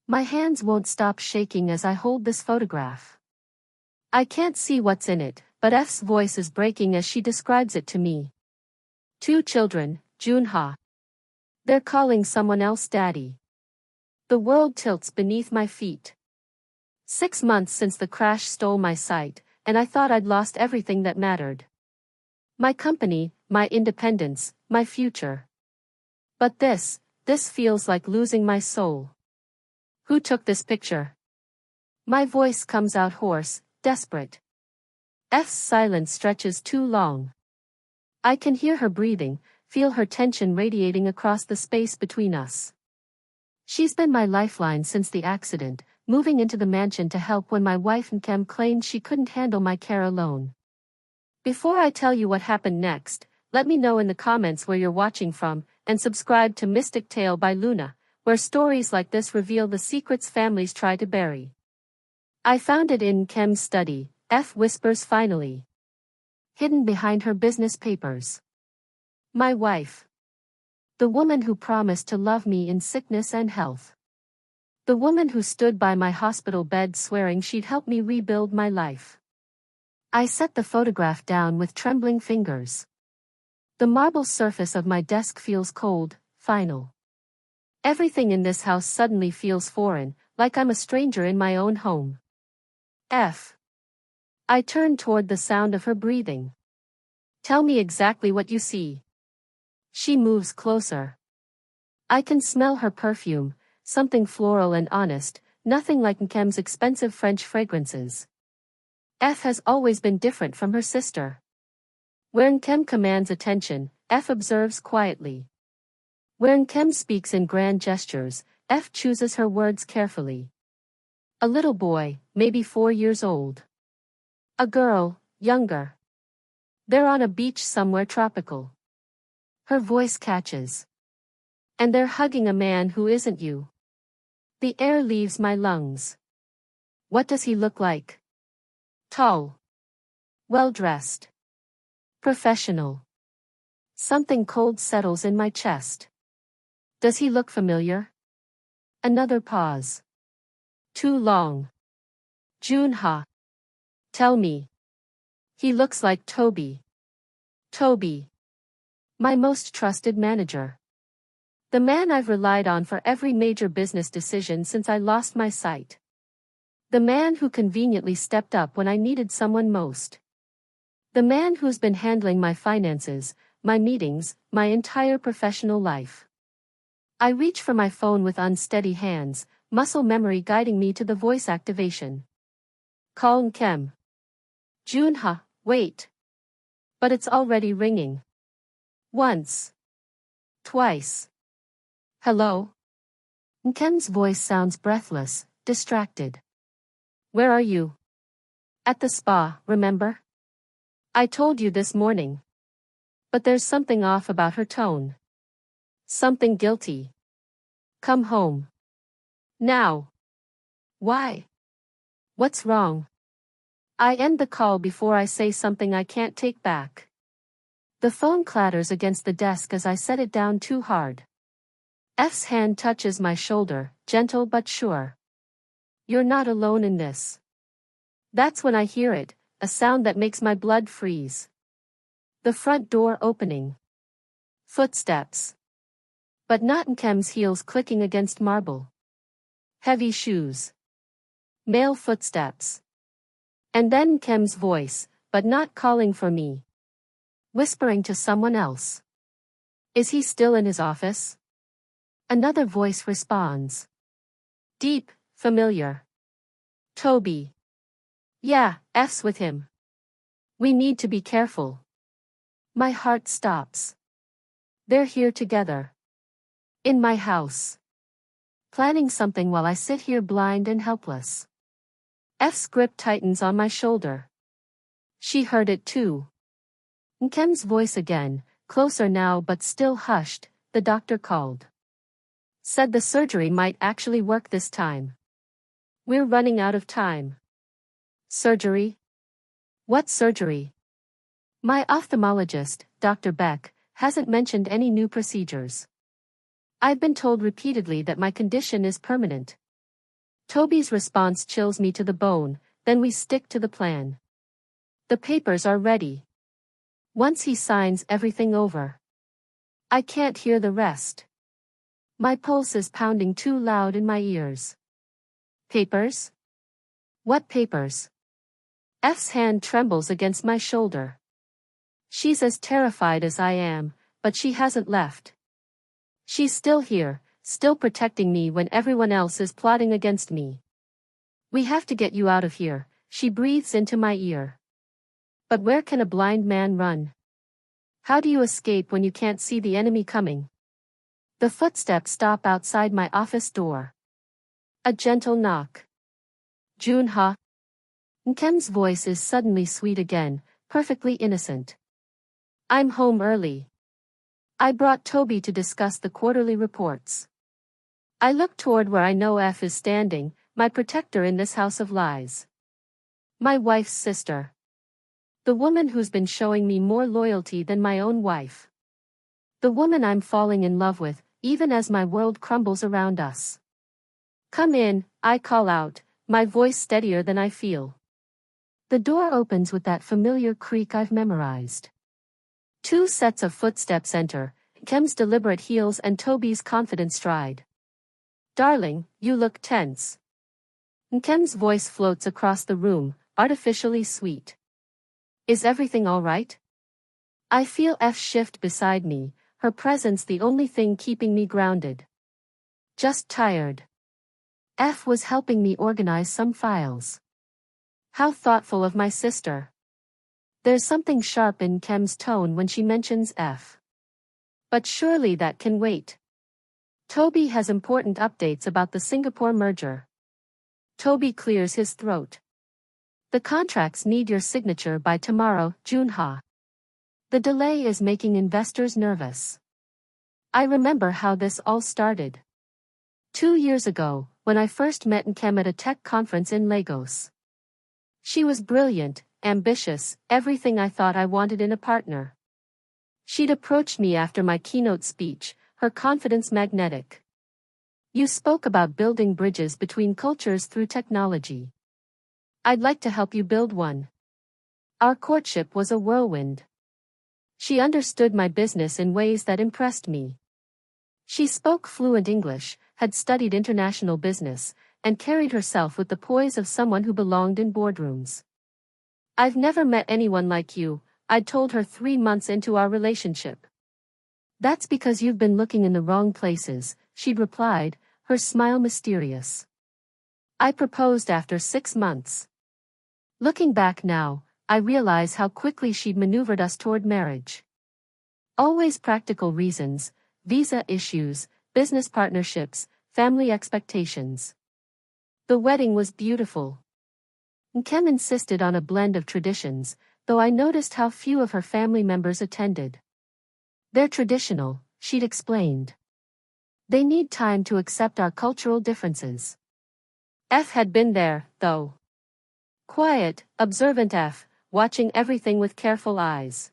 My hands won't stop shaking as I hold this photograph. I can't see what's in it, but F's voice is breaking as she describes it to me. 2 children, Junha. They're calling someone else daddy. The world tilts beneath my feet. 6 months since the crash stole my sight, and I thought I'd lost everything that mattered. My company, my independence, my future. But this feels like losing my soul. Who took this picture? My voice comes out hoarse, desperate. F's silence stretches too long. I can hear her breathing, feel her tension radiating across the space between us. She's been my lifeline since the accident, moving into the mansion to help when my wife Nkem claimed she couldn't handle my care alone. Before I tell you what happened next, let me know in the comments where you're watching from, and subscribe to Mystic Tale by Luna, where stories like this reveal the secrets families try to bury. I found it in Nkem's study, F whispers finally. Hidden behind her business papers. My wife. The woman who promised to love me in sickness and health. The woman who stood by my hospital bed swearing she'd help me rebuild my life. I set the photograph down with trembling fingers. The marble surface of my desk feels cold, final. Everything in this house suddenly feels foreign, like I'm a stranger in my own home. F. I turn toward the sound of her breathing. Tell me exactly what you see. She moves closer. I can smell her perfume, something floral and honest, nothing like Nkem's expensive French fragrances. F has always been different from her sister. Where Nkem commands attention, F observes quietly. Where Nkem speaks in grand gestures, F chooses her words carefully. A little boy, maybe 4 years old. A girl, younger. They're on a beach somewhere tropical. Her voice catches. And they're hugging a man who isn't you. The air leaves my lungs. What does he look like? Tall. Well-dressed. Professional. Something cold settles in my chest. Does he look familiar? Another pause. Too long. Junha. Tell me. He looks like Toby. Toby. My most trusted manager. The man I've relied on for every major business decision since I lost my sight. The man who conveniently stepped up when I needed someone most. The man who's been handling my finances, my meetings, my entire professional life. I reach for my phone with unsteady hands, muscle memory guiding me to the voice activation. Call Nkem. Junha, wait. But it's already ringing. Once. Twice. Hello? Nkem's voice sounds breathless, distracted. Where are you? At the spa, remember? I told you this morning. But there's something off about her tone. Something guilty. Come home. Now. Why? What's wrong? I end the call before I say something I can't take back. The phone clatters against the desk as I set it down too hard. F's hand touches my shoulder, gentle but sure. You're not alone in this. That's when I hear it, a sound that makes my blood freeze. The front door opening. Footsteps. But not Nkem's heels clicking against marble. Heavy shoes. Male footsteps. And then Nkem's voice, but not calling for me. Whispering to someone else. Is he still in his office? Another voice responds. Deep, familiar. Toby. Yeah, F's with him. We need to be careful. My heart stops. They're here together. In my house. Planning something while I sit here blind and helpless. F's grip tightens on my shoulder. She heard it too. Nkem's voice again, closer now but still hushed, the doctor called. Said the surgery might actually work this time. We're running out of time. Surgery? What surgery? My ophthalmologist, Dr. Beck, hasn't mentioned any new procedures. I've been told repeatedly that my condition is permanent. Toby's response chills me to the bone, then we stick to the plan. The papers are ready. Once he signs everything over, I can't hear the rest. My pulse is pounding too loud in my ears. Papers? What papers? F's hand trembles against my shoulder. She's as terrified as I am, but she hasn't left. She's still here, still protecting me when everyone else is plotting against me. We have to get you out of here, she breathes into my ear. But where can a blind man run? How do you escape when you can't see the enemy coming? The footsteps stop outside my office door. A gentle knock. Junha. Nkem's voice is suddenly sweet again, perfectly innocent. I'm home early. I brought Toby to discuss the quarterly reports. I look toward where I know F is standing, my protector in this house of lies. My wife's sister. The woman who's been showing me more loyalty than my own wife. The woman I'm falling in love with, even as my world crumbles around us. Come in, I call out, my voice steadier than I feel. The door opens with that familiar creak I've memorized. Two sets of footsteps enter, Nkem's deliberate heels and Toby's confident stride. Darling, you look tense. Nkem's voice floats across the room, artificially sweet. Is everything all right? I feel F shift beside me, her presence the only thing keeping me grounded. Just tired. F was helping me organize some files. How thoughtful of my sister. There's something sharp in Nkem's tone when she mentions F. But surely that can wait. Toby has important updates about the Singapore merger. Toby clears his throat. The contracts need your signature by tomorrow, Junha. The delay is making investors nervous. I remember how this all started. 2 years ago, when I first met Nkem at a tech conference in Lagos. She was brilliant, ambitious, everything I thought I wanted in a partner. She'd approached me after my keynote speech, her confidence magnetic. You spoke about building bridges between cultures through technology. I'd like to help you build one. Our courtship was a whirlwind. She understood my business in ways that impressed me. She spoke fluent English, had studied international business, and carried herself with the poise of someone who belonged in boardrooms. I've never met anyone like you, I'd told her 3 months into our relationship. That's because you've been looking in the wrong places, she'd replied, her smile mysterious. I proposed after 6 months. Looking back now, I realize how quickly she'd maneuvered us toward marriage. Always practical reasons, visa issues, business partnerships, family expectations. The wedding was beautiful. Nkem insisted on a blend of traditions, though I noticed how few of her family members attended. They're traditional, she'd explained. They need time to accept our cultural differences. F had been there, though. Quiet, observant F, watching everything with careful eyes.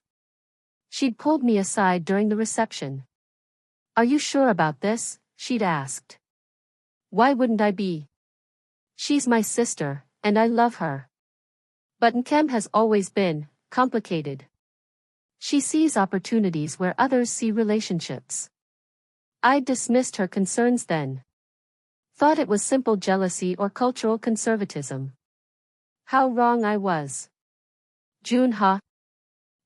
She'd pulled me aside during the reception. Are you sure about this? She'd asked. Why wouldn't I be? She's my sister, and I love her. But Nkem has always been complicated. She sees opportunities where others see relationships. I dismissed her concerns then. Thought it was simple jealousy or cultural conservatism. How wrong I was. Junha.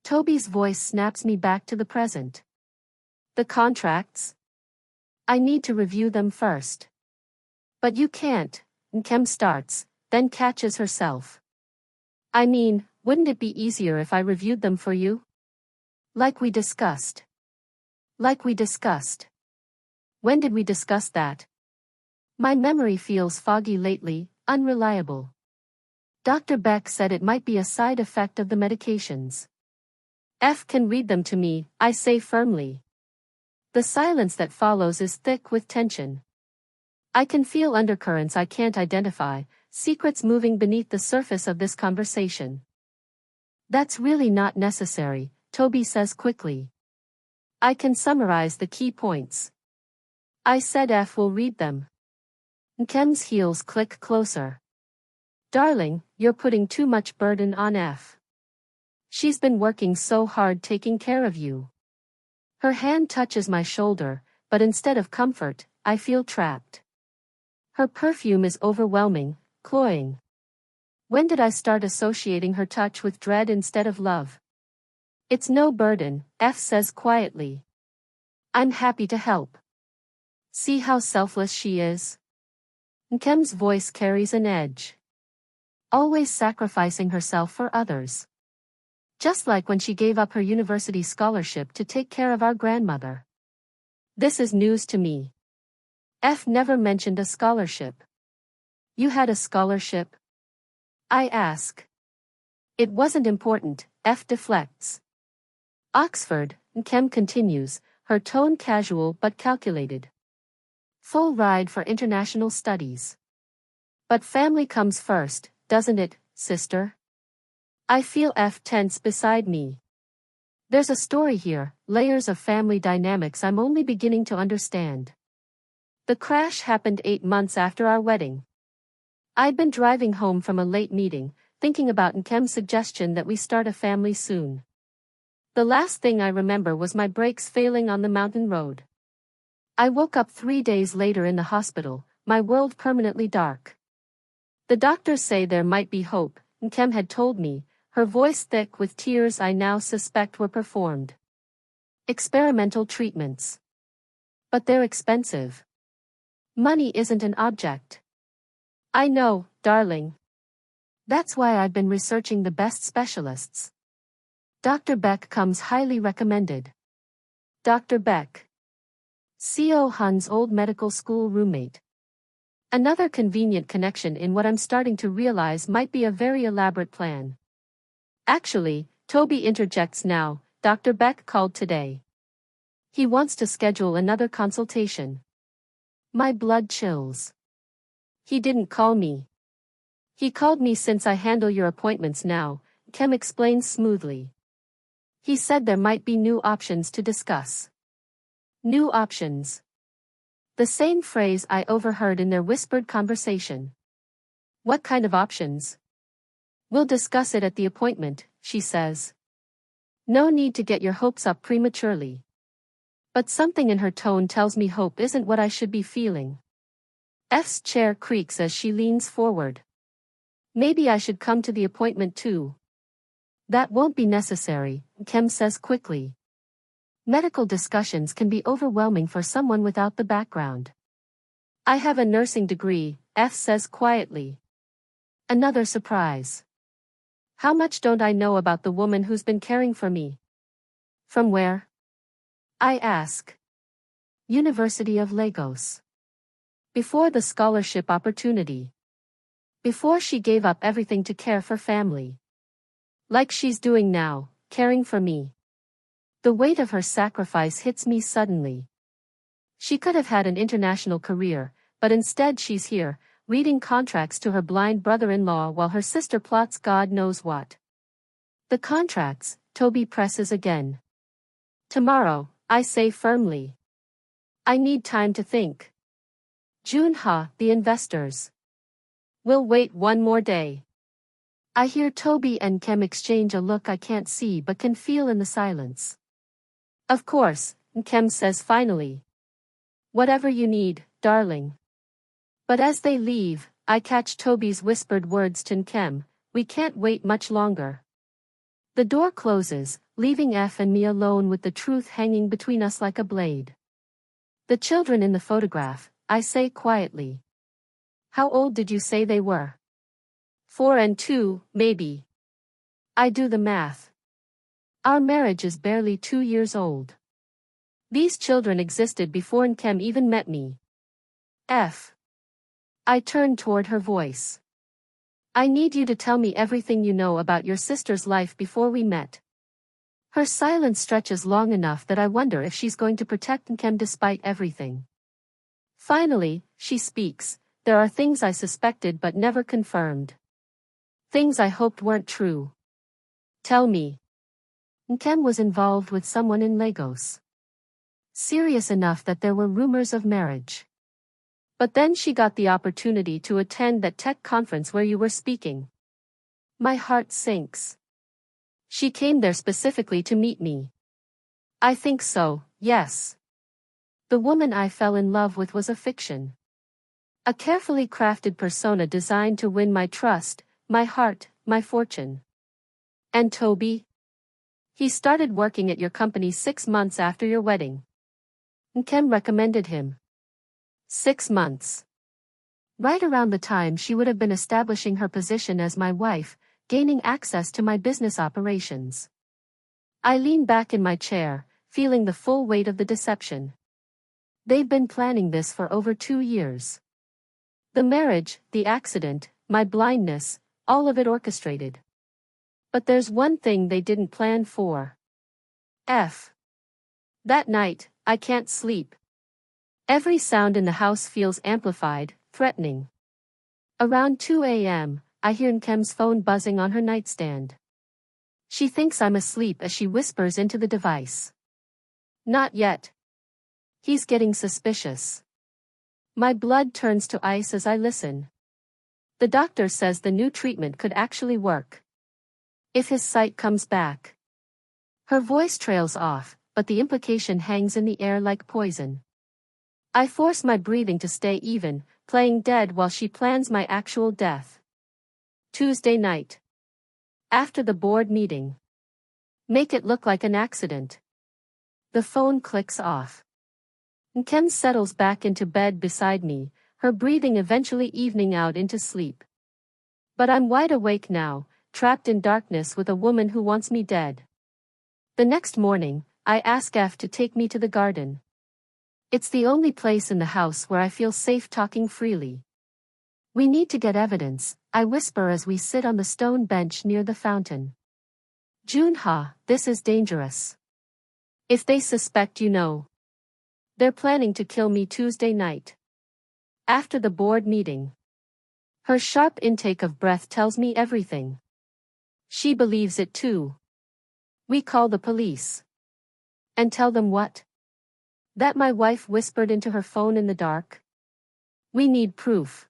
Toby's voice snaps me back to the present. The contracts? I need to review them first. But you can't, Nkem starts, then catches herself. I mean, wouldn't it be easier if I reviewed them for you? Like we discussed. Like we discussed. When did we discuss that? My memory feels foggy lately, unreliable. Dr. Beck said it might be a side effect of the medications. F can read them to me, I say firmly. The silence that follows is thick with tension. I can feel undercurrents I can't identify, secrets moving beneath the surface of this conversation. That's really not necessary, Toby says quickly. I can summarize the key points. I said F will read them. Nkem's heels click closer. Darling, you're putting too much burden on F. She's been working so hard taking care of you. Her hand touches my shoulder, but instead of comfort, I feel trapped. Her perfume is overwhelming, cloying. When did I start associating her touch with dread instead of love? It's no burden, F says quietly. I'm happy to help. See how selfless she is? Nkem's voice carries an edge. Always sacrificing herself for others. Just like when she gave up her university scholarship to take care of our grandmother. This is news to me. F never mentioned a scholarship. You had a scholarship? I ask. It wasn't important, F deflects. Oxford, Nkem continues, her tone casual but calculated. Full ride for international studies. But family comes first, doesn't it, sister? I feel F tense beside me. There's a story here, layers of family dynamics I'm only beginning to understand. The crash happened 8 months after our wedding. I'd been driving home from a late meeting, thinking about Nkem's suggestion that we start a family soon. The last thing I remember was my brakes failing on the mountain road. I woke up 3 days later in the hospital, my world permanently dark. The doctors say there might be hope, Nkem had told me, her voice thick with tears I now suspect were performed. Experimental treatments. But they're expensive. Money isn't an object. I know, darling. That's why I've been researching the best specialists. Dr. Beck comes highly recommended. Dr. Beck. Co Hun's old medical school roommate. Another convenient connection in what I'm starting to realize might be a very elaborate plan. Actually, Toby interjects now, Dr. Beck called today. He wants to schedule another consultation. My blood chills. He didn't call me. He called me since I handle your appointments now, Kem explains smoothly. He said there might be new options to discuss. New options. The same phrase I overheard in their whispered conversation. What kind of options? We'll discuss it at the appointment, she says. No need to get your hopes up prematurely. But something in her tone tells me hope isn't what I should be feeling. F's chair creaks as she leans forward. Maybe I should come to the appointment too. That won't be necessary, Kem says quickly. Medical discussions can be overwhelming for someone without the background. I have a nursing degree, F says quietly. Another surprise. How much don't I know about the woman who's been caring for me? From where? I ask. University of Lagos. Before the scholarship opportunity. Before she gave up everything to care for family. Like she's doing now, caring for me. The weight of her sacrifice hits me suddenly. She could have had an international career, but instead she's here, reading contracts to her blind brother-in-law while her sister plots God knows what. The contracts, Toby presses again. Tomorrow, I say firmly. I need time to think. Junha, the investors. We'll wait one more day. I hear Toby and Kem exchange a look I can't see but can feel in the silence. Of course, Kem says finally. Whatever you need, darling. But as they leave, I catch Toby's whispered words to Nkem, we can't wait much longer. The door closes, leaving F and me alone with the truth hanging between us like a blade. The children in the photograph, I say quietly. How old did you say they were? 4 and 2, maybe. I do the math. Our marriage is barely 2 years old. These children existed before Nkem even met me. F. I turn toward her voice. I need you to tell me everything you know about your sister's life before we met. Her silence stretches long enough that I wonder if she's going to protect Nkem despite everything. Finally, she speaks, there are things I suspected but never confirmed. Things I hoped weren't true. Tell me. Nkem was involved with someone in Lagos. Serious enough that there were rumors of marriage. But then she got the opportunity to attend that tech conference where you were speaking. My heart sinks. She came there specifically to meet me. I think so, yes. The woman I fell in love with was a fiction. A carefully crafted persona designed to win my trust, my heart, my fortune. And Toby? He started working at your company 6 months after your wedding. Nkem recommended him. 6 months. Right around the time she would have been establishing her position as my wife, gaining access to my business operations. I leaned back in my chair, feeling the full weight of the deception. They've been planning this for over 2 years. The marriage, the accident, my blindness, all of it orchestrated. But there's one thing they didn't plan for. That night, I can't sleep. Every sound in the house feels amplified, threatening. Around 2 a.m., I hear Nkem's phone buzzing on her nightstand. She thinks I'm asleep as she whispers into the device. Not yet. He's getting suspicious. My blood turns to ice as I listen. The doctor says the new treatment could actually work. If his sight comes back. Her voice trails off, but the implication hangs in the air like poison. I force my breathing to stay even, playing dead while she plans my actual death. Tuesday night. After the board meeting. Make it look like an accident. The phone clicks off. Nkem settles back into bed beside me, her breathing eventually evening out into sleep. But I'm wide awake now, trapped in darkness with a woman who wants me dead. The next morning, I ask F to take me to the garden. It's the only place in the house where I feel safe talking freely. We need to get evidence, I whisper as we sit on the stone bench near the fountain. Junha, this is dangerous. If they suspect, you know. They're planning to kill me Tuesday night. After the board meeting. Her sharp intake of breath tells me everything. She believes it too. We call the police. And tell them what? That my wife whispered into her phone in the dark? We need proof.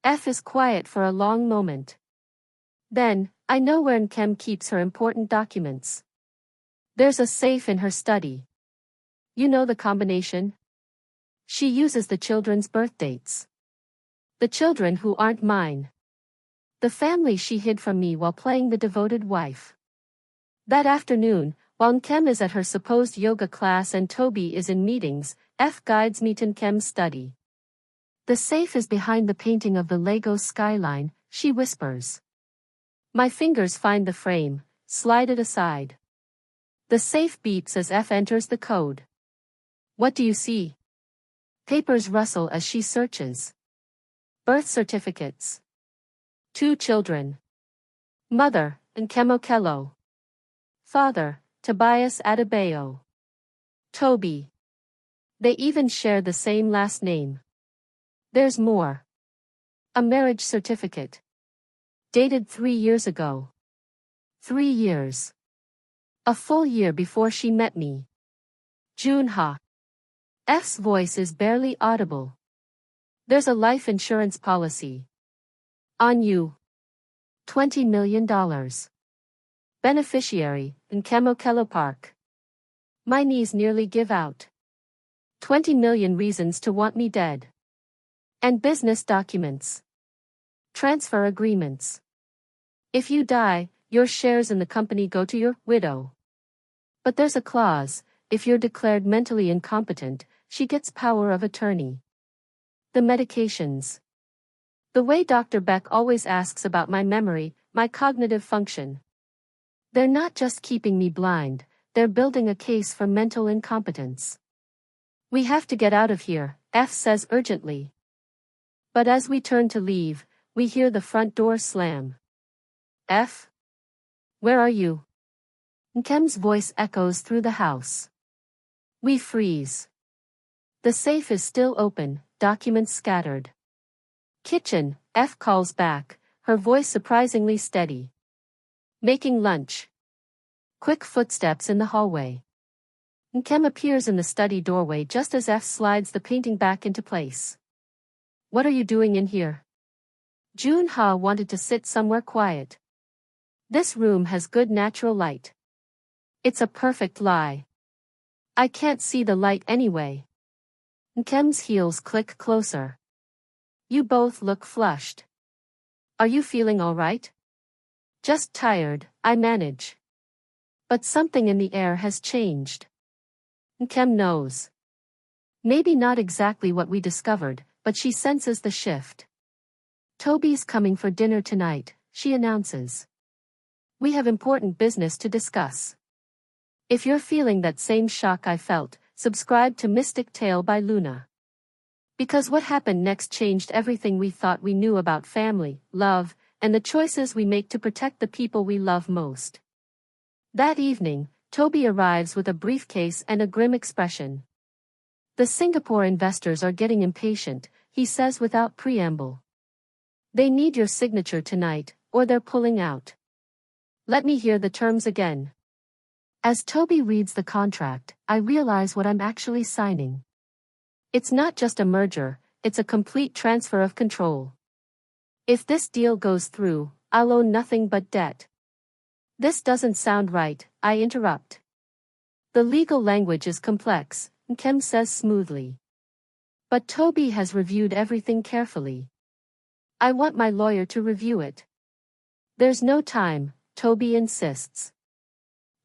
F is quiet for a long moment. Then, I know where Nkem keeps her important documents. There's a safe in her study. You know the combination? She uses the children's birth dates. The children who aren't mine. The family she hid from me while playing the devoted wife. That afternoon, while Nkem is at her supposed yoga class and Toby is in meetings, F guides me to Nkem's study. The safe is behind the painting of the Lego skyline, she whispers. My fingers find the frame, slide it aside. The safe beeps as F enters the code. What do you see? Papers rustle as she searches. Birth certificates. 2 children. Mother, Nkem Okello. Father, Tobias Adebayo. Toby. They even share the same last name. There's more. A marriage certificate. Dated 3 years ago. 3 years. A full year before she met me. Junha. F's voice is barely audible. There's a life insurance policy. On you. $20 million. Beneficiary, Nkem Okello Park. My knees nearly give out. 20 million reasons to want me dead. And business documents. Transfer agreements. If you die, your shares in the company go to your widow. But there's a clause, if you're declared mentally incompetent, she gets power of attorney. The medications. The way Dr. Beck always asks about my memory, my cognitive function. They're not just keeping me blind, they're building a case for mental incompetence. We have to get out of here, F says urgently. But as we turn to leave, we hear the front door slam. F? Where are you? Nkem's voice echoes through the house. We freeze. The safe is still open, documents scattered. Kitchen, F calls back, her voice surprisingly steady. Making lunch. Quick footsteps in the hallway. Nkem appears in the study doorway just as F slides the painting back into place. What are you doing in here? Junha wanted to sit somewhere quiet. This room has good natural light. It's a perfect lie. I can't see the light anyway. Nkem's heels click closer. You both look flushed. Are you feeling all right? Just tired, I manage. But something in the air has changed. Nkem knows. Maybe not exactly what we discovered, but she senses the shift. Toby's coming for dinner tonight, she announces. We have important business to discuss. If you're feeling that same shock I felt, subscribe to Mystic Tale by Luna. Because what happened next changed everything we thought we knew about family, love, and the choices we make to protect the people we love most. That evening, Toby arrives with a briefcase and a grim expression. The Singapore investors are getting impatient, he says without preamble. They need your signature tonight, or they're pulling out. Let me hear the terms again. As Toby reads the contract, I realize what I'm actually signing. It's not just a merger, it's a complete transfer of control. If this deal goes through, I'll own nothing but debt. This doesn't sound right, I interrupt. The legal language is complex, Nkem says smoothly. But Toby has reviewed everything carefully. I want my lawyer to review it. There's no time, Toby insists.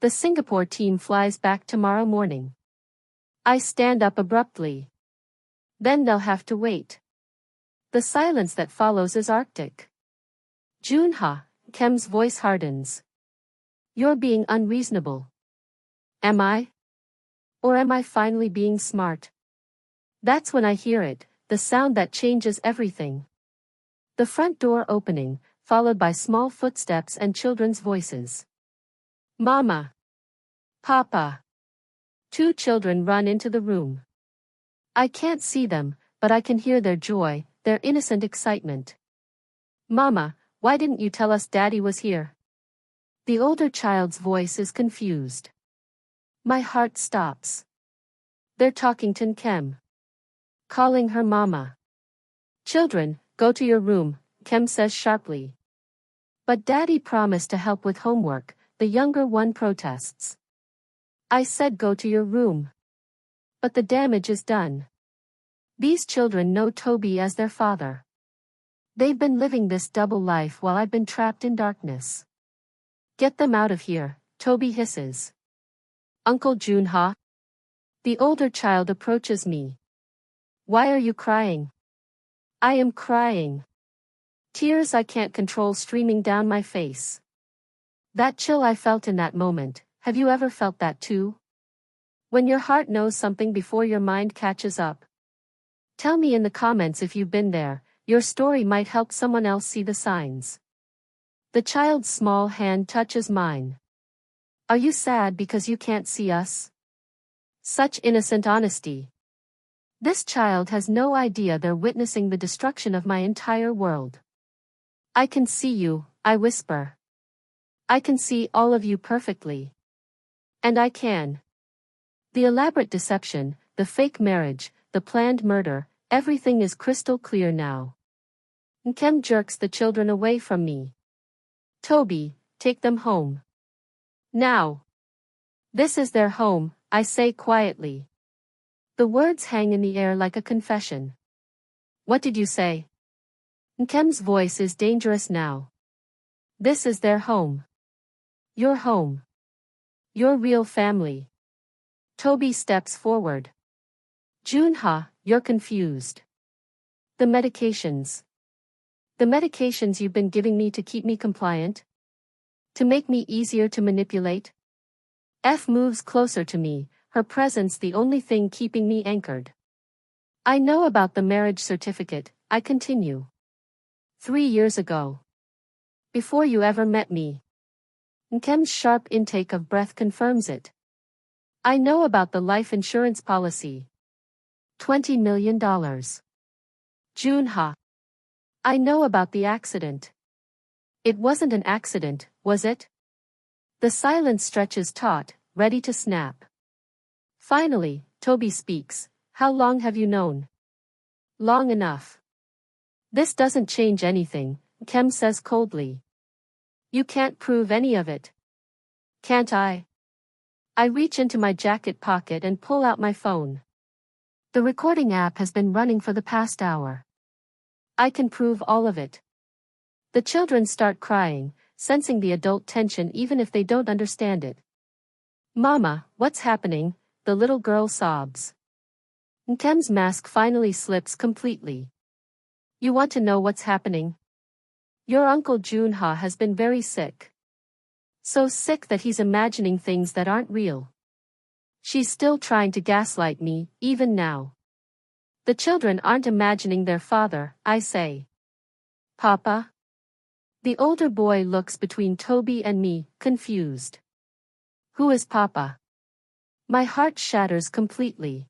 The Singapore team flies back tomorrow morning. I stand up abruptly. Then they'll have to wait. The silence that follows is arctic. Junha, Nkem's voice hardens. You're being unreasonable. Am I? Or am I finally being smart? That's when I hear it, the sound that changes everything. The front door opening, followed by small footsteps and children's voices. Mama. Papa. Two children run into the room. I can't see them, but I can hear their joy, their innocent excitement. Mama, why didn't you tell us Daddy was here? The older child's voice is confused. My heart stops. They're talking to Nkem. Calling her Mama. Children, go to your room, Nkem says sharply. But Daddy promised to help with homework, the younger one protests. I said go to your room. But the damage is done. These children know Toby as their father. They've been living this double life while I've been trapped in darkness. Get them out of here, Toby hisses. Uncle Junha? The older child approaches me. Why are you crying? I am crying. Tears I can't control streaming down my face. That chill I felt in that moment, have you ever felt that too? When your heart knows something before your mind catches up. Tell me in the comments if you've been there, your story might help someone else see the signs. The child's small hand touches mine. Are you sad because you can't see us? Such innocent honesty. This child has no idea they're witnessing the destruction of my entire world. I can see you, I whisper. I can see all of you perfectly. And I can. The elaborate deception, the fake marriage, the planned murder, everything is crystal clear now. Nkem jerks the children away from me. Toby, take them home. Now. This is their home, I say quietly. The words hang in the air like a confession. What did you say? Nkem's voice is dangerous now. This is their home. Your home. Your real family. Toby steps forward. Junha, you're confused. The medications. The medications you've been giving me to keep me compliant? To make me easier to manipulate? F moves closer to me, her presence the only thing keeping me anchored. I know about the marriage certificate, I continue. 3 years ago. Before you ever met me. Nkem's sharp intake of breath confirms it. I know about the life insurance policy. $20 million. Junha. I know about the accident. It wasn't an accident, was it? The silence stretches taut, ready to snap. Finally, Toby speaks. How long have you known? Long enough. This doesn't change anything, Kem says coldly. You can't prove any of it. Can't I? I reach into my jacket pocket and pull out my phone. The recording app has been running for the past hour. I can prove all of it. The children start crying, sensing the adult tension even if they don't understand it. Mama, what's happening? The little girl sobs. Nkem's mask finally slips completely. You want to know what's happening? Your uncle Junha has been very sick. So sick that he's imagining things that aren't real. She's still trying to gaslight me, even now. The children aren't imagining their father, I say. Papa? The older boy looks between Toby and me, confused. Who is Papa? My heart shatters completely.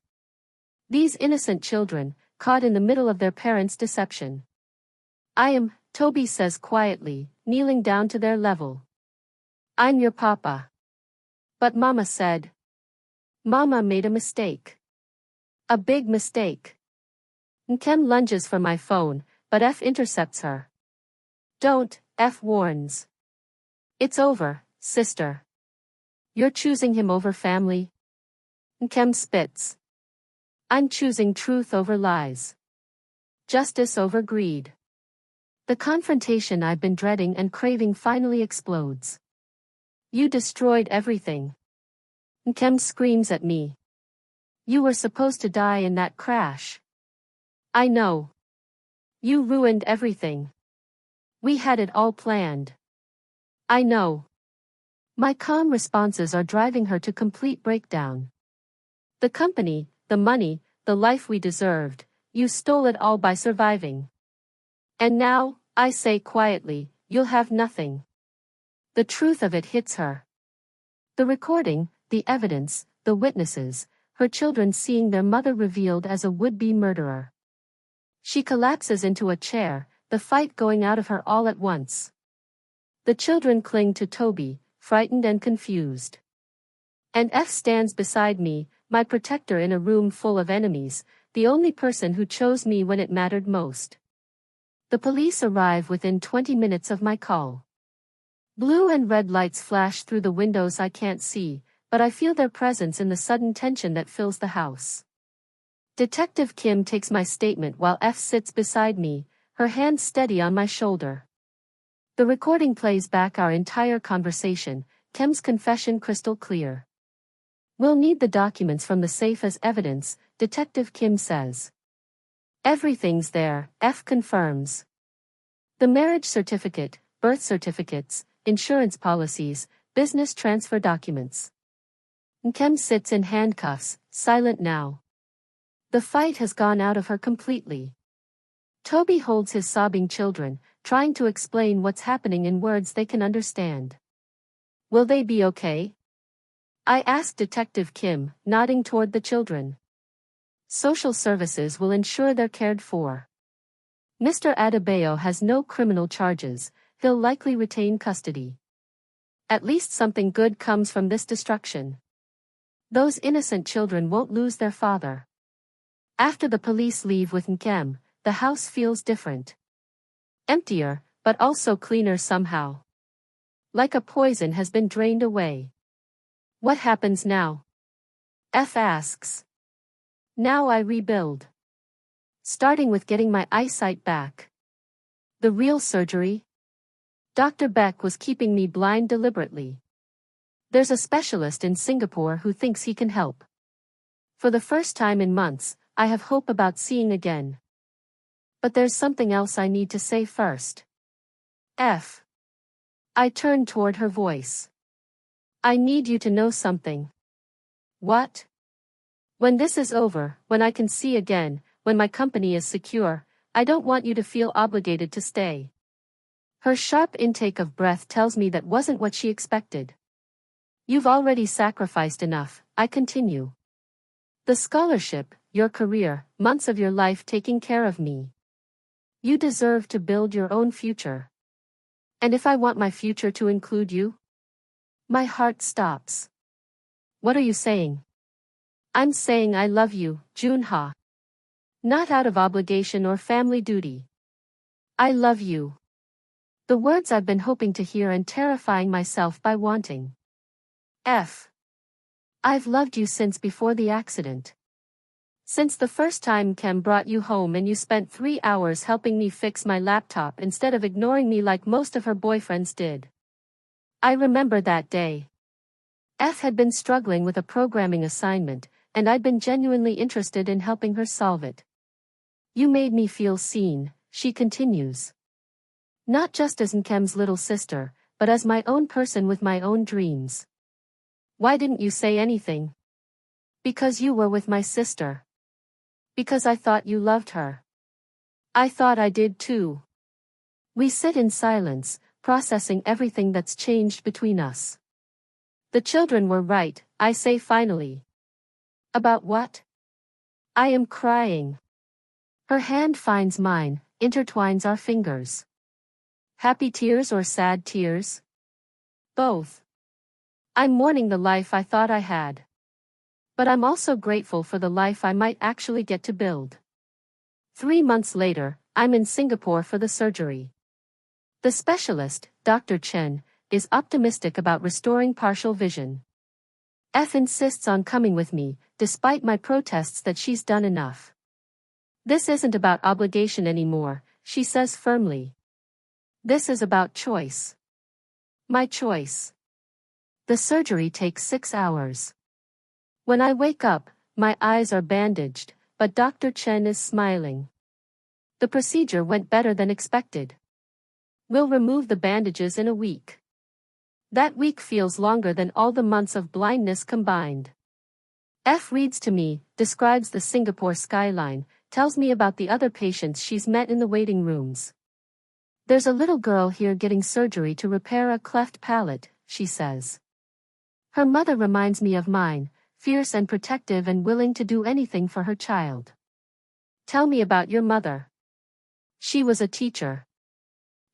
These innocent children, caught in the middle of their parents' deception. I am, Toby says quietly, kneeling down to their level. I'm your papa. But Mama said. Mama made a mistake. A big mistake. Nkem lunges for my phone, but F intercepts her. Don't, F warns. It's over, sister. You're choosing him over family? Nkem spits. I'm choosing truth over lies. Justice over greed. The confrontation I've been dreading and craving finally explodes. You destroyed everything. Nkem screams at me. You were supposed to die in that crash. I know. You ruined everything. We had it all planned. I know. My calm responses are driving her to complete breakdown. The company, the money, the life we deserved, you stole it all by surviving. And now, I say quietly, you'll have nothing. The truth of it hits her. The recording, the evidence, the witnesses, her children seeing their mother revealed as a would-be murderer. She collapses into a chair, the fight going out of her all at once. The children cling to Toby, frightened and confused. And F stands beside me, my protector in a room full of enemies, the only person who chose me when it mattered most. The police arrive within 20 minutes of my call. Blue and red lights flash through the windows I can't see, but I feel their presence in the sudden tension that fills the house. Detective Kim takes my statement while F sits beside me, her hand steady on my shoulder. The recording plays back our entire conversation, Kim's confession crystal clear. We'll need the documents from the safe as evidence, Detective Kim says. Everything's there, F confirms. The marriage certificate, birth certificates, insurance policies, business transfer documents. Kim sits in handcuffs, silent now. The fight has gone out of her completely. Toby holds his sobbing children, trying to explain what's happening in words they can understand. Will they be okay? I ask Detective Kim, nodding toward the children. Social services will ensure they're cared for. Mr. Adebayo has no criminal charges, he'll likely retain custody. At least something good comes from this destruction. Those innocent children won't lose their father. After the police leave with Nkem, the house feels different. Emptier, but also cleaner somehow. Like a poison has been drained away. What happens now? F asks. Now I rebuild. Starting with getting my eyesight back. The real surgery? Dr. Beck was keeping me blind deliberately. There's a specialist in Singapore who thinks he can help. For the first time in months, I have hope about seeing again. But there's something else I need to say first. F. I turn toward her voice. I need you to know something. What? When this is over, when I can see again, when my company is secure, I don't want you to feel obligated to stay. Her sharp intake of breath tells me that wasn't what she expected. You've already sacrificed enough, I continue. The scholarship, your career, months of your life taking care of me. You deserve to build your own future. And if I want my future to include you? My heart stops. What are you saying? I'm saying I love you, Junha. Not out of obligation or family duty. I love you. The words I've been hoping to hear and terrifying myself by wanting. F. I've loved you since before the accident. Since the first time Kem brought you home and you spent 3 hours helping me fix my laptop instead of ignoring me like most of her boyfriends did. I remember that day. F had been struggling with a programming assignment, and I'd been genuinely interested in helping her solve it. You made me feel seen, she continues. Not just as Nkem's little sister, but as my own person with my own dreams. Why didn't you say anything? Because you were with my sister. Because I thought you loved her. I thought I did too. We sit in silence, processing everything that's changed between us. The children were right, I say finally. About what? I am crying. Her hand finds mine, intertwines our fingers. Happy tears or sad tears? Both. I'm mourning the life I thought I had. But I'm also grateful for the life I might actually get to build. 3 months later, I'm in Singapore for the surgery. The specialist, Dr. Chen, is optimistic about restoring partial vision. F insists on coming with me, despite my protests that she's done enough. This isn't about obligation anymore, she says firmly. This is about choice. My choice. The surgery takes 6 hours. When I wake up, my eyes are bandaged, but Dr. Chen is smiling. The procedure went better than expected. We'll remove the bandages in a week. That week feels longer than all the months of blindness combined. F reads to me, describes the Singapore skyline, tells me about the other patients she's met in the waiting rooms. There's a little girl here getting surgery to repair a cleft palate, she says. Her mother reminds me of mine, fierce and protective and willing to do anything for her child. Tell me about your mother. She was a teacher.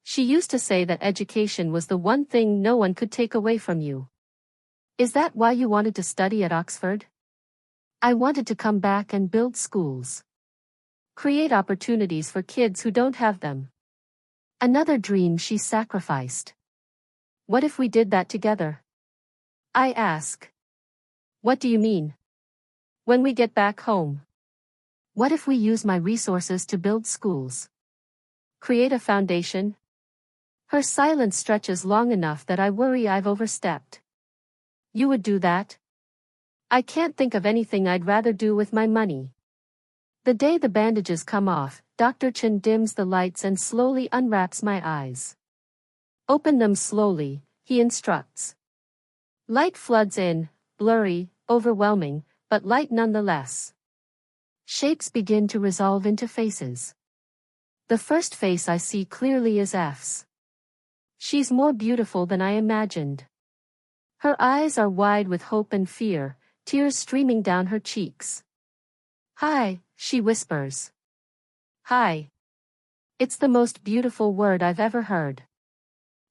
She used to say that education was the one thing no one could take away from you. Is that why you wanted to study at Oxford? I wanted to come back and build schools. Create opportunities for kids who don't have them. Another dream she sacrificed. What if we did that together? I ask. What do you mean? When we get back home. What if we use my resources to build schools? Create a foundation? Her silence stretches long enough that I worry I've overstepped. You would do that? I can't think of anything I'd rather do with my money. The day the bandages come off, Dr. Chen dims the lights and slowly unwraps my eyes. Open them slowly, he instructs. Light floods in, blurry, overwhelming, but light nonetheless. Shapes begin to resolve into faces. The first face I see clearly is F's. She's more beautiful than I imagined. Her eyes are wide with hope and fear, tears streaming down her cheeks. Hi, she whispers. Hi. It's the most beautiful word I've ever heard.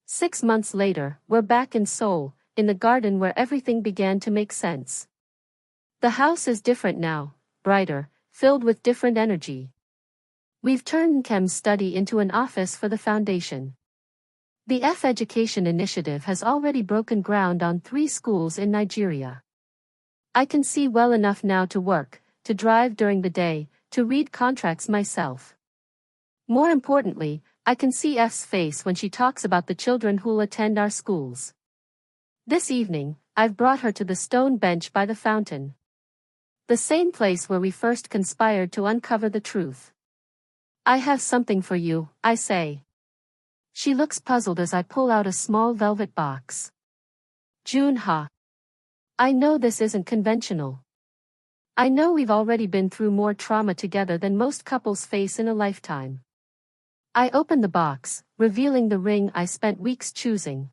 6 months later, we're back in Seoul, in the garden where everything began to make sense. The house is different now, brighter, filled with different energy. We've turned Kem's study into an office for the foundation. The F Education Initiative has already broken ground on 3 schools in Nigeria. I can see well enough now to work, to drive during the day, to read contracts myself. More importantly, I can see F's face when she talks about the children who'll attend our schools. This evening, I've brought her to the stone bench by the fountain. The same place where we first conspired to uncover the truth. I have something for you, I say. She looks puzzled as I pull out a small velvet box. Junha. I know this isn't conventional. I know we've already been through more trauma together than most couples face in a lifetime. I open the box, revealing the ring I spent weeks choosing.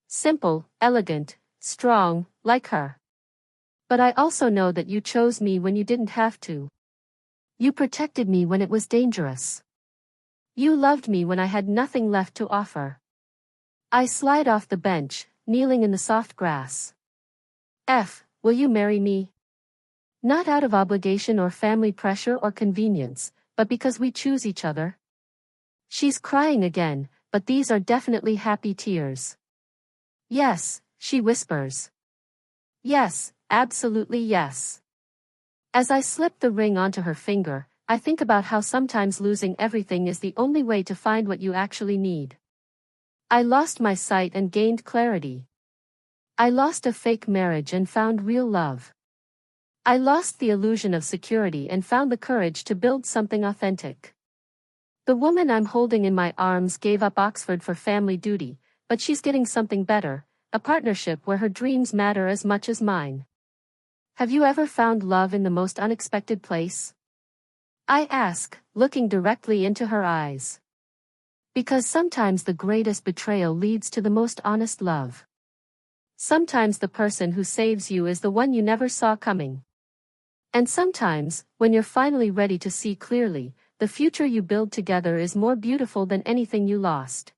Simple, elegant, strong, like her. But I also know that you chose me when you didn't have to. You protected me when it was dangerous. You loved me when I had nothing left to offer. I slide off the bench, kneeling in the soft grass. F, will you marry me? Not out of obligation or family pressure or convenience, but because we choose each other. She's crying again, but these are definitely happy tears. Yes, she whispers. Yes, absolutely yes. As I slip the ring onto her finger, I think about how sometimes losing everything is the only way to find what you actually need. I lost my sight and gained clarity. I lost a fake marriage and found real love. I lost the illusion of security and found the courage to build something authentic. The woman I'm holding in my arms gave up Oxford for family duty, but she's getting something better, a partnership where her dreams matter as much as mine. Have you ever found love in the most unexpected place? I ask, looking directly into her eyes. Because sometimes the greatest betrayal leads to the most honest love. Sometimes the person who saves you is the one you never saw coming. And sometimes, when you're finally ready to see clearly, the future you build together is more beautiful than anything you lost.